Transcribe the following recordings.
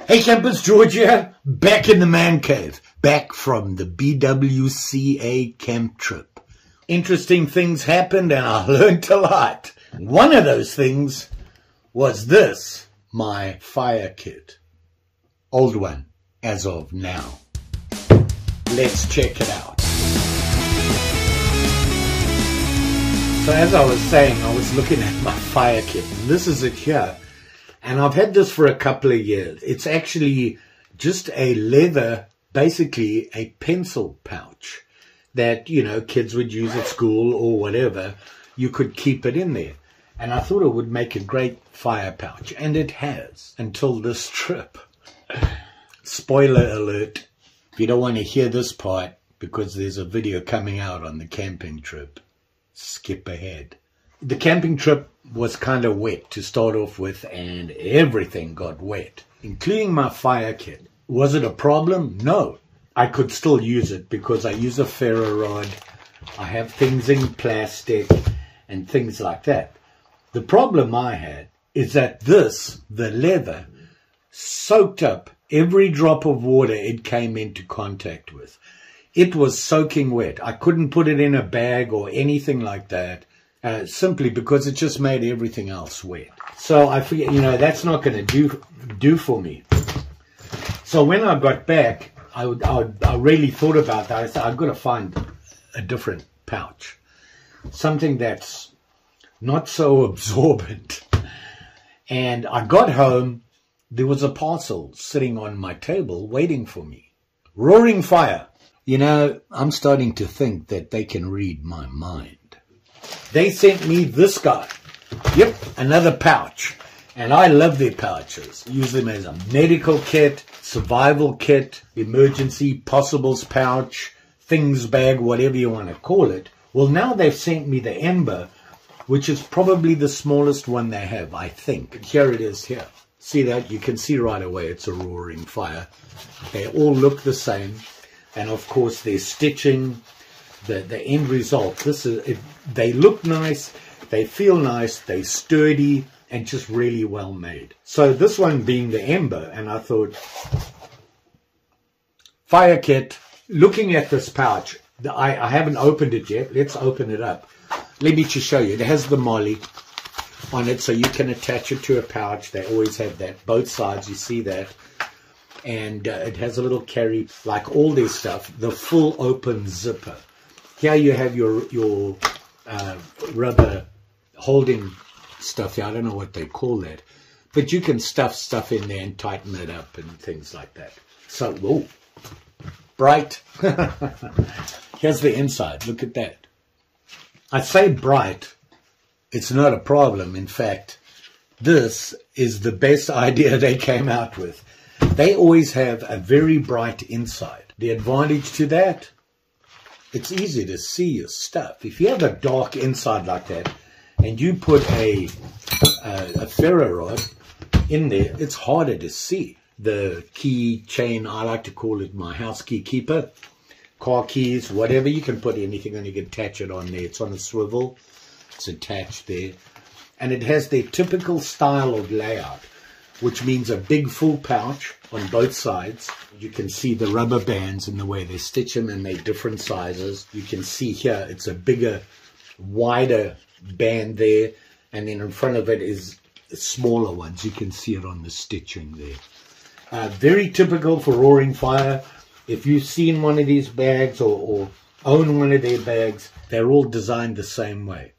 Hey campers, George here, back in the man cave, back from the BWCA camp trip. Interesting things happened and I learned a lot. One of those things was this, my fire kit. Old one, as of now. Let's check it out. So as I was saying, I was looking at my fire kit. And this is it here. And I've had this for a couple of years. It's actually just a leather, basically a pencil pouch that, you know, kids would use at school or whatever. You could keep it in there. And I thought it would make a great fire pouch. And it has, until this trip. Spoiler alert. If you don't want to hear this part, because there's a video coming out on the camping trip, skip ahead. The camping trip was kind of wet to start off with, and everything got wet, including my fire kit. Was it a problem? No. I could still use it because I use a ferro rod. I have things in plastic and things like that. The problem I had is that this, the leather, soaked up every drop of water it came into contact with. It was soaking wet. I couldn't put it in a bag or anything like that. Simply because it just made everything else wet. So I figured, you know, that's not going to do for me. So when I got back, I really thought about that. I said, I've got to find a different pouch. Something that's not so absorbent. And I got home, there was a parcel sitting on my table waiting for me. Roaring Fire. You know, I'm starting to think that they can read my mind. They sent me this guy. Yep, another pouch. And I love their pouches. Use them as a medical kit, survival kit, emergency possibles pouch, things bag, whatever you want to call it. Well, now they've sent me the Ember, which is probably the smallest one they have, I think. Here it is here. See that? You can see right away it's a Roaring Fire. They all look the same. And of course, their stitching, the end result, they look nice, they feel nice, they're sturdy, and just really well made. So this one being the Ember, and I thought, fire kit, looking at this pouch, I haven't opened it yet. Let's open it up. Let me just show you. It has the molly on it, so you can attach it to a pouch. They always have that, both sides, you see that. And it has a little carry, like all their stuff, the full open zipper. Here you have your rubber holding stuff here. I don't know what they call that. But you can stuff stuff in there and tighten it up and things like that. So, whoa, bright. Here's the inside. Look at that. I say bright. It's not a problem. In fact, this is the best idea they came out with. They always have a very bright inside. The advantage to that, it's easy to see your stuff. If you have a dark inside like that and you put a ferro rod in there, it's harder to see. The key chain, I like to call it my house key keeper, car keys, whatever, you can put anything and you can attach it on there. It's on a swivel, it's attached there. And it has their typical style of layout, which means a big full pouch on both sides. You can see the rubber bands and the way they stitch them, and they're different sizes. You can see here it's a bigger, wider band there, and then in front of it is smaller ones. You can see it on the stitching there. Very typical for Roaring Fire. If you've seen one of these bags or own one of their bags, they're all designed the same way.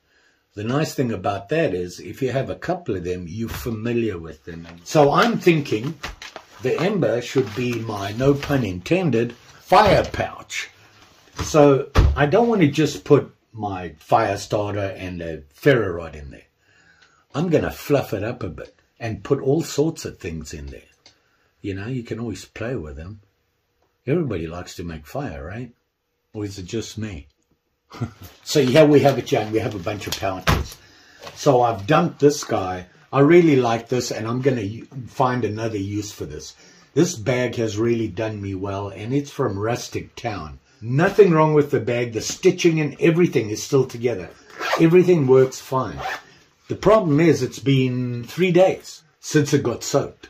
The nice thing about that is if you have a couple of them, you're familiar with them. So I'm thinking the Ember should be my, no pun intended, fire pouch. So I don't want to just put my fire starter and a ferro rod in there. I'm going to fluff it up a bit and put all sorts of things in there. You know, you can always play with them. Everybody likes to make fire, right? Or is it just me? So here we have it, Jan. We have a bunch of pouches. So I've dumped this guy. I really like this, and I'm going to find another use for this. This bag has really done me well, and it's from Rustic Town. Nothing wrong with the bag. The stitching and everything is still together. Everything works fine. The problem is it's been 3 days since it got soaked.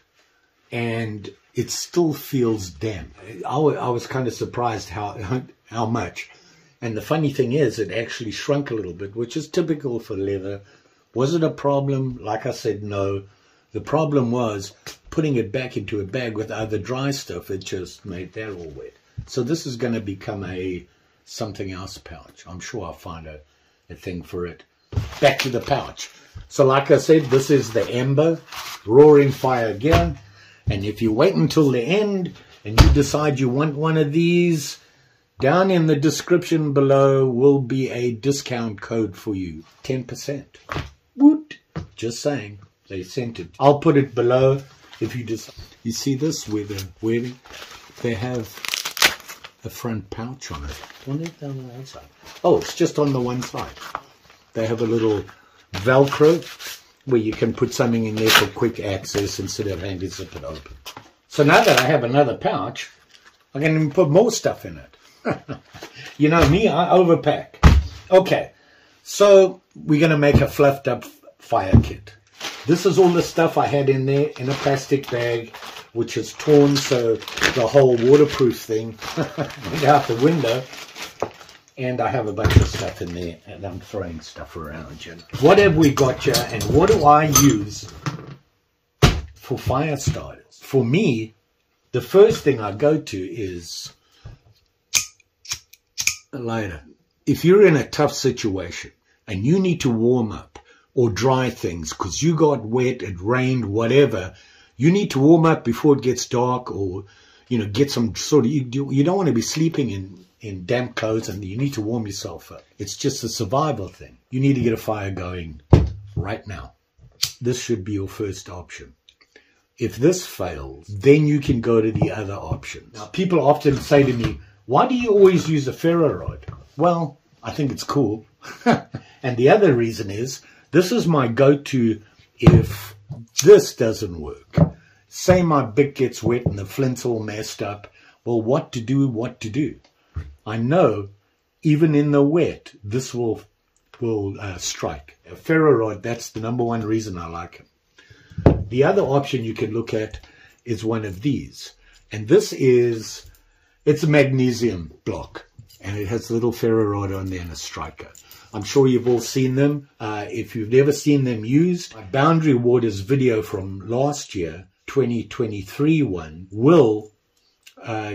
And it still feels damp. I was kind of surprised how much. And the funny thing is, it actually shrunk a little bit, which is typical for leather. Was it a problem? Like I said, no. The problem was putting it back into a bag with other dry stuff. It just made that all wet. So this is going to become a something else pouch. I'm sure I'll find a thing for it. Back to the pouch. So like I said, this is the Ember Roaring Fire gear. And if you wait until the end and you decide you want one of these, down in the description below will be a discount code for you. 10%. Woot! Just saying. They sent it. I'll put it below if you just... You see this where they have a front pouch on it. One is down the outside. Oh, it's just on the one side. They have a little Velcro where you can put something in there for quick access instead of having to zip it open. So now that I have another pouch, I can even put more stuff in it. You know me, I overpack. Okay, so we're going to make a fluffed up fire kit. This is all the stuff I had in there in a plastic bag, which is torn, so the whole waterproof thing went out the window. And I have a bunch of stuff in there, and I'm throwing stuff around. You know. What have we got here, and what do I use for fire starters? For me, the first thing I go to is a lighter. If you're in a tough situation and you need to warm up or dry things because you got wet, it rained, whatever, you need to warm up before it gets dark, or get some sort of, you don't want to be sleeping in damp clothes, and you need to warm yourself up. It's just a survival thing. You need to get a fire going right now. This should be your first option. If this fails, then you can go to the other options. Now, people often say to me, why do you always use a ferro rod? Well, I think it's cool. And the other reason is, this is my go-to if this doesn't work. Say my bit gets wet and the flint's all messed up. Well, what to do? I know, even in the wet, this will strike. A ferro rod, that's the #1 reason I like it. The other option you can look at is one of these. And this is... It's a magnesium block, and it has a little ferro rod on there and a striker. I'm sure you've all seen them. If you've never seen them used, my Boundary Waters video from last year, 2023 one, Will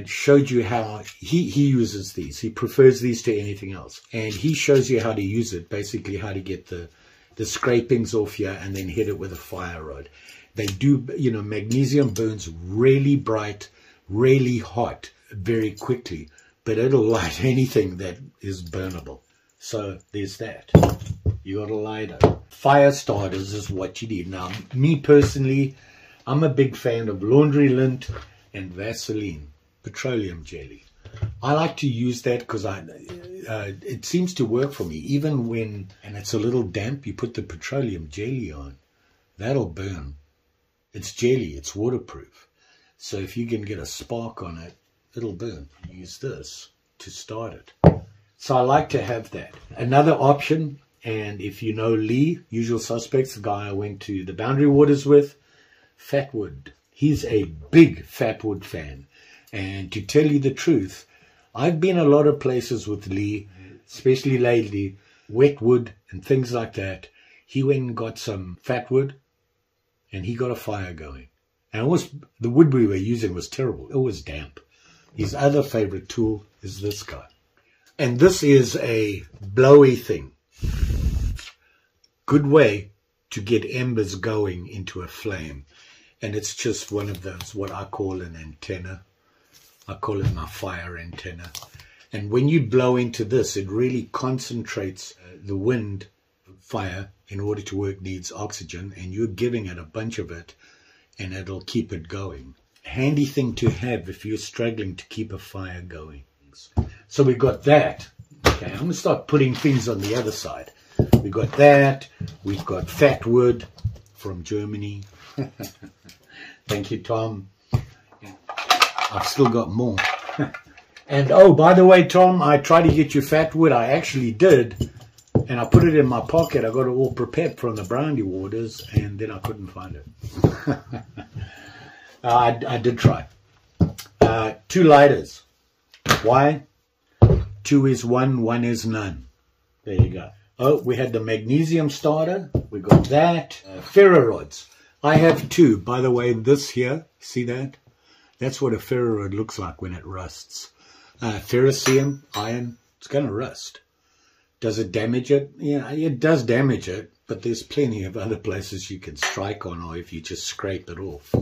showed you how he uses these. He prefers these to anything else. And he shows you how to use it, basically how to get the scrapings off here and then hit it with a fire rod. They do, magnesium burns really bright, really hot, very quickly, but it'll light anything that is burnable. So there's that. You got a lighter. Fire starters is what you need. Now, me personally, I'm a big fan of laundry lint and Vaseline, petroleum jelly. I like to use that because it seems to work for me. Even when, and it's a little damp, you put the petroleum jelly on, that'll burn. It's jelly, it's waterproof. So if you can get a spark on it, it'll burn. Use this to start it. So I like to have that. Another option, and if you know Lee, Usual Suspects, the guy I went to the Boundary Waters with, Fatwood. He's a big Fatwood fan. And to tell you the truth, I've been a lot of places with Lee, especially lately, wet wood and things like that. He went and got some Fatwood, and he got a fire going. And the wood we were using was terrible. It was damp. His other favorite tool is this guy. And this is a blowy thing. Good way to get embers going into a flame. And it's just one of those, what I call an antenna. I call it my fire antenna. And when you blow into this, it really concentrates the wind. Fire, in order to work, needs oxygen, and you're giving it a bunch of it, and it'll keep it going. Handy thing to have if you're struggling to keep a fire going. So we've got that. Okay, I'm going to start putting things on the other side. We've got that. We've got Fatwood from Germany. Thank you, Tom. I've still got more. And oh, by the way, Tom, I tried to get you Fatwood. I actually did. And I put it in my pocket. I got it all prepared from the Boundary Waters, and then I couldn't find it. I did try. 2 lighters. Why? 2 is 1, 1 is none. There you go. Oh, we had the magnesium starter. We got that. Ferro rods. I have 2. By the way, this here, see that? That's what a ferro rod looks like when it rusts. Ferrocerium, iron, it's going to rust. Does it damage it? Yeah, it does damage it, but there's plenty of other places you can strike on, or if you just scrape it off.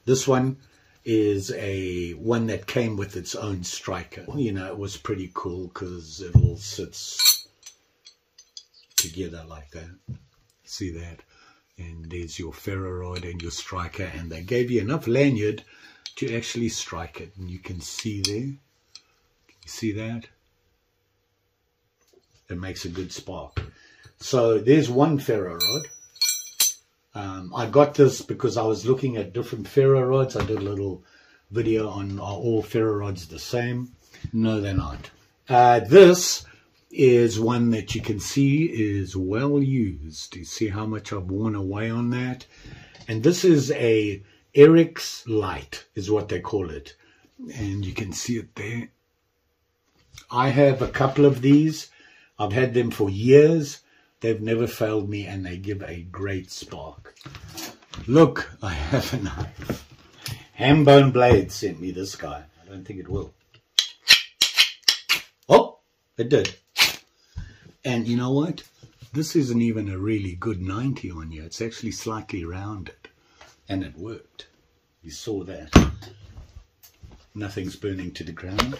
This one is one that came with its own striker. You know, it was pretty cool because it all sits together like that. See that? And there's your ferro rod and your striker, and they gave you enough lanyard to actually strike it. And you can see there. Can you see that? It makes a good spark. So there's one ferro rod. I got this because I was looking at different ferro rods. I did a little video on, are all ferro rods the same? No, they're not. This is one that you can see is well used. You see how much I've worn away on that? And this is a Eric's Light is what they call it. And you can see it there. I have a couple of these. I've had them for years. They've never failed me, and they give a great spark. Look, I have a knife. Hambone Blade sent me this guy. I don't think it will. Oh, it did. And you know what? This isn't even a really good 90 on you. It's actually slightly rounded. And it worked. You saw that. Nothing's burning to the ground.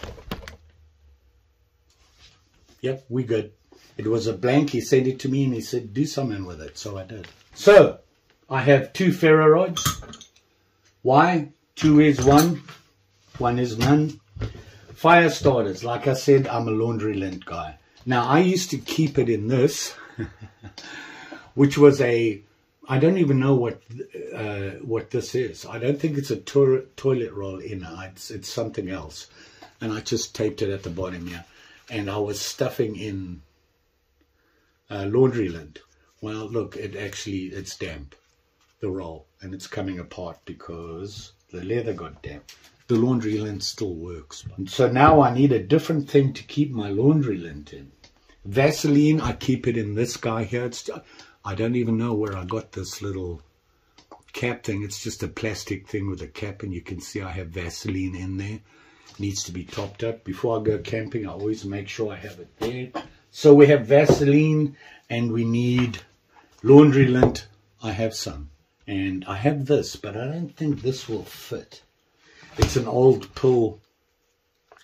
Yep, we good. It was a blank. He sent it to me and he said, do something with it. So I did. So, I have 2 ferro rods. Why? 2 is 1. 1 is none. Fire starters. Like I said, I'm a laundry lint guy. Now, I used to keep it in this, which was I don't even know what this is. I don't think it's a toilet roll inner. It's something else. And I just taped it at the bottom here. And I was stuffing in laundry lint. Well, look, it's damp, the roll, and it's coming apart because the leather got damp. The laundry lint still works. So now I need a different thing to keep my laundry lint in. Vaseline, I keep it in this guy here. I don't even know where I got this little cap thing. It's just a plastic thing with a cap, and you can see I have Vaseline in there. It needs to be topped up. Before I go camping, I always make sure I have it there. So we have Vaseline, and we need laundry lint. I have some. And I have this, but I don't think this will fit. It's an old pill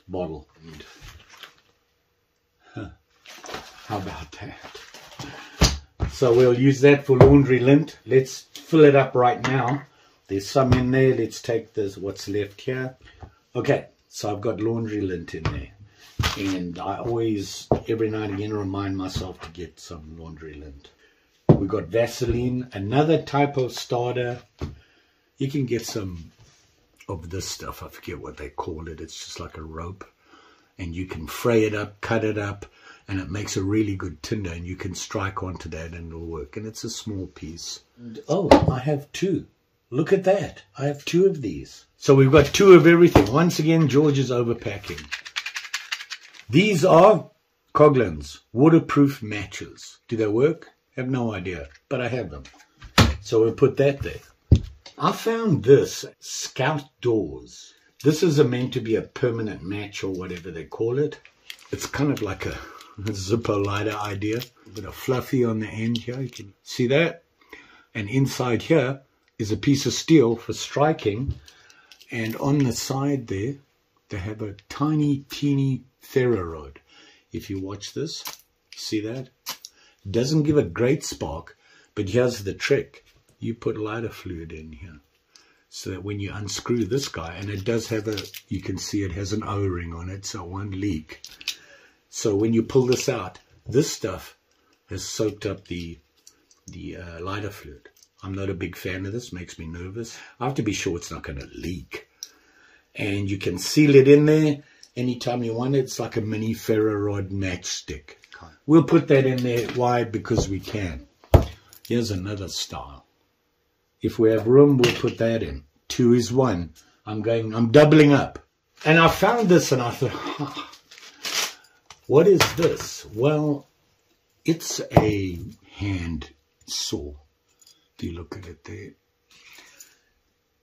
bottle. How about that? So we'll use that for laundry lint. Let's fill it up right now. There's some in there. Let's take this, what's left here. Okay, so I've got laundry lint in there. And I always, every now and again, remind myself to get some laundry lint. We've got Vaseline, another type of starter. You can get some of this stuff. I forget what they call it. It's just like a rope. And you can fray it up, cut it up, and it makes a really good tinder. And you can strike onto that and it'll work. And it's a small piece. Oh, I have 2. Look at that. I have 2 of these. So we've got 2 of everything. Once again, George is overpacking. These are Coghlan's waterproof matches. Do they work? I have no idea, but I have them. So we'll put that there. I found this Scout Doors. This is meant to be a permanent match or whatever they call it. It's kind of like a Zippo lighter idea. A bit of fluffy on the end here. You can see that. And inside here is a piece of steel for striking. And on the side there, they have a tiny, teeny ferro rod. If you watch this, see that? It doesn't give a great spark, but here's the trick. You put lighter fluid in here so that when you unscrew this guy, and it does have you can see it has an O-ring on it, so it won't leak. So when you pull this out, this stuff has soaked up the lighter fluid. I'm not a big fan of this, makes me nervous. I have to be sure it's not going to leak. And you can seal it in there anytime you want it. It's like a mini ferro rod matchstick. We'll put that in there. Why? Because we can. Here's another style. If we have room, we'll put that in. 2 is 1. I'm doubling up. And I found this and I thought, what is this? Well, it's a hand saw. Do you look at it there?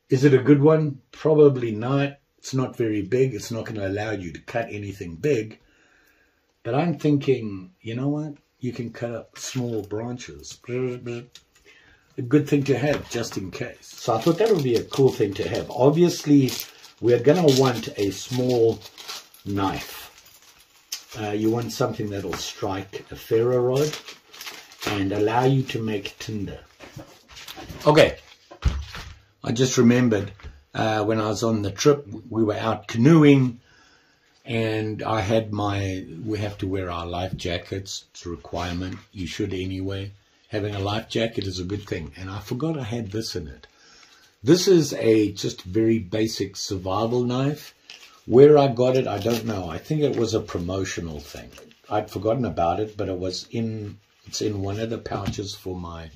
Is it a good one? Probably not. It's not very big. It's not going to allow you to cut anything big. But I'm thinking, you know what? You can cut up small branches. A good thing to have, just in case. So I thought that would be a cool thing to have. Obviously, we're going to want a small knife. You want something that will strike a ferro rod and allow you to make tinder. Okay, I just remembered when I was on the trip, we were out canoeing, and I had we have to wear our life jackets. It's a requirement. You should anyway. Having a life jacket is a good thing. And I forgot I had this in it. This is a just very basic survival knife. Where I got it, I don't know. I think it was a promotional thing. I'd forgotten about it, but it's in one of the pouches for my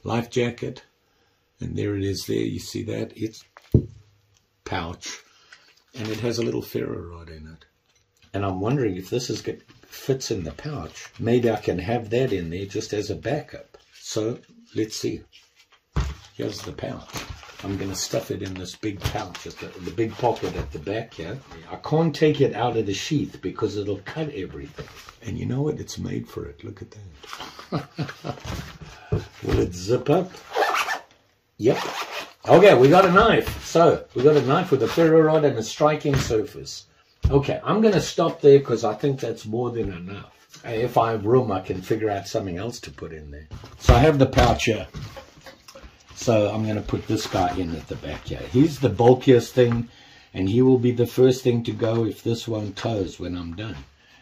life jacket. And there it is there. You see that? It's pouch. And it has a little ferro rod in it. And I'm wondering if this fits in the pouch. Maybe I can have that in there just as a backup. So let's see. Here's the pouch. I'm going to stuff it in this big pouch, at the big pocket at the back here. I can't take it out of the sheath because it'll cut everything. And you know what? It's made for it. Look at that. Will it zip up? Yep. Okay, we got a knife. So we got a knife with a ferro rod and a striking surface. Okay, I'm going to stop there because I think that's more than enough. If I have room, I can figure out something else to put in there. So I have the pouch here. So I'm going to put this guy in at the back here. He's the bulkiest thing, and he will be the first thing to go if this one tows when I'm done.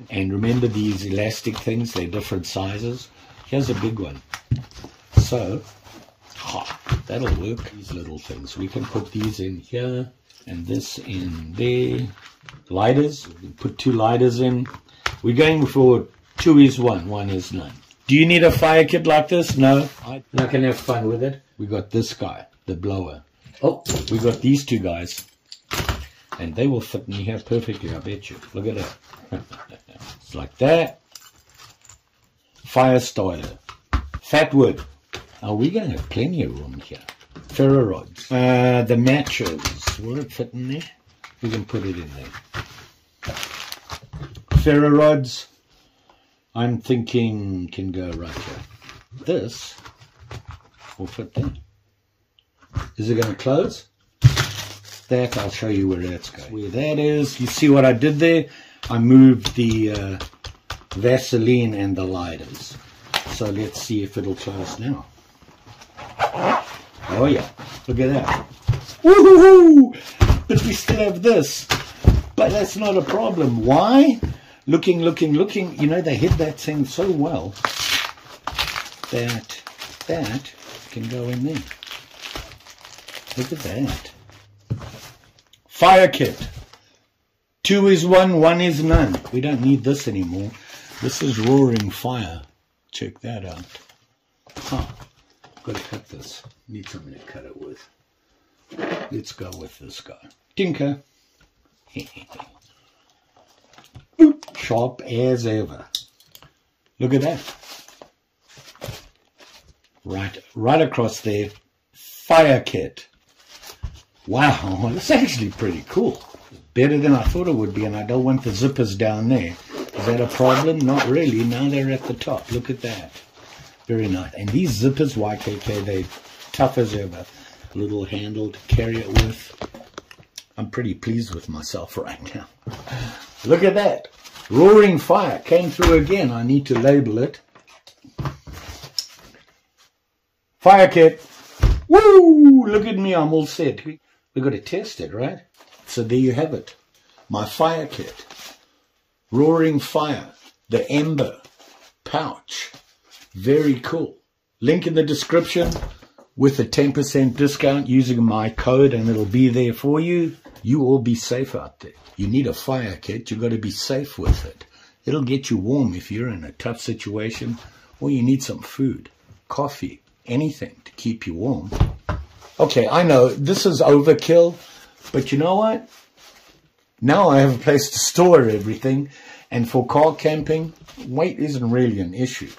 And remember these elastic things, they're different sizes. Here's a big one. So, that'll work. These little things. We can put these in here, and this in there. Lighters, we can put 2 lighters in. We're going for 2 is 1, 1 is none. Do you need a fire kit like this? No. I'm not going to have fun with it. We got this guy, the blower. Oh, we got these 2 guys. And they will fit in here perfectly, I bet you. Look at that. It's like that. Fire starter. Fat wood. Oh, we're going to have plenty of room here. Ferro rods. The matches. Will it fit in there? We can put it in there. Ferro rods, I'm thinking can go right here. This will fit there. Is it going to close? That, I'll show you where that's going. Where that is, you see what I did there? I moved the Vaseline and the lighters. So let's see if it'll close now. Oh yeah, look at that. Woohoo! But we still have this. But that's not a problem. Why? Looking. You know, they hid that thing so well that that can go in there. Look at that. Fire kit. 2 is 1, 1 is none. We don't need this anymore. This is roaring fire. Check that out. Got to cut this. Need something to cut it with. Let's go with this guy. Tinker. Sharp as ever. Look at that. Right across there. Fire kit. Wow, that's actually pretty cool. Better than I thought it would be, and I don't want the zippers down there. Is that a problem? Not really. Now they're at the top. Look at that. Very nice. And these zippers, YKK, they're tough as ever. Little handle to carry it with. I'm pretty pleased with myself right now. Look at that. Roaring fire came through again. I need to label it. Fire kit. Woo! Look at me. I'm all set. We've got to test it, right? So there you have it. My fire kit. Roaring fire. The Ember pouch. Very cool. Link in the description with a 10% discount using my code, and it'll be there for you. You all be safe out there. You need a fire kit. You've got to be safe with it. It'll get you warm if you're in a tough situation, or you need some food, coffee, anything to keep you warm. Okay, I know this is overkill, but you know what? Now I have a place to store everything, and for car camping, weight isn't really an issue.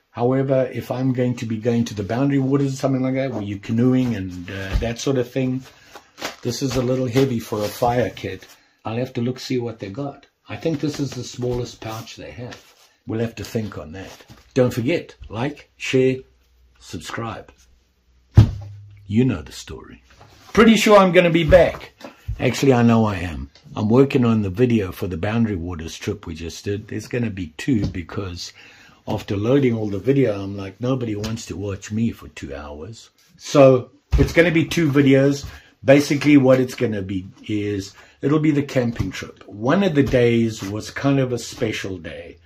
However, if I'm going to be going to the boundary waters or something like that, where you're canoeing and that sort of thing, this is a little heavy for a fire kit. I'll have to see what they got. I think this is the smallest pouch they have. We'll have to think on that. Don't forget, like, share, subscribe. You know the story. Pretty sure I'm going to be back. Actually, I know I am. I'm working on the video for the Boundary Waters trip we just did. There's going to be 2 because after loading all the video, I'm like, nobody wants to watch me for 2 hours. So it's going to be 2 videos. Basically, what it's going to be is, it'll be the camping trip. One of the days was kind of a special day,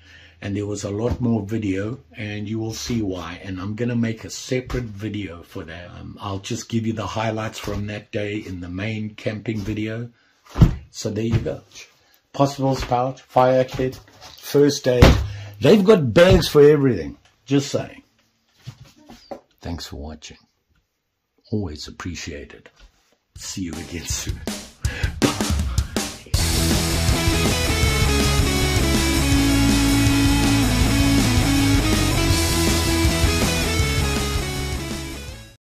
and there was a lot more video, and you will see why. And I'm going to make a separate video for that. I'll just give you the highlights from that day in the main camping video. So there you go. Possible pouch, fire kit, first aid. They've got bags for everything. Just saying. Thanks for watching. Always appreciated. See you again soon.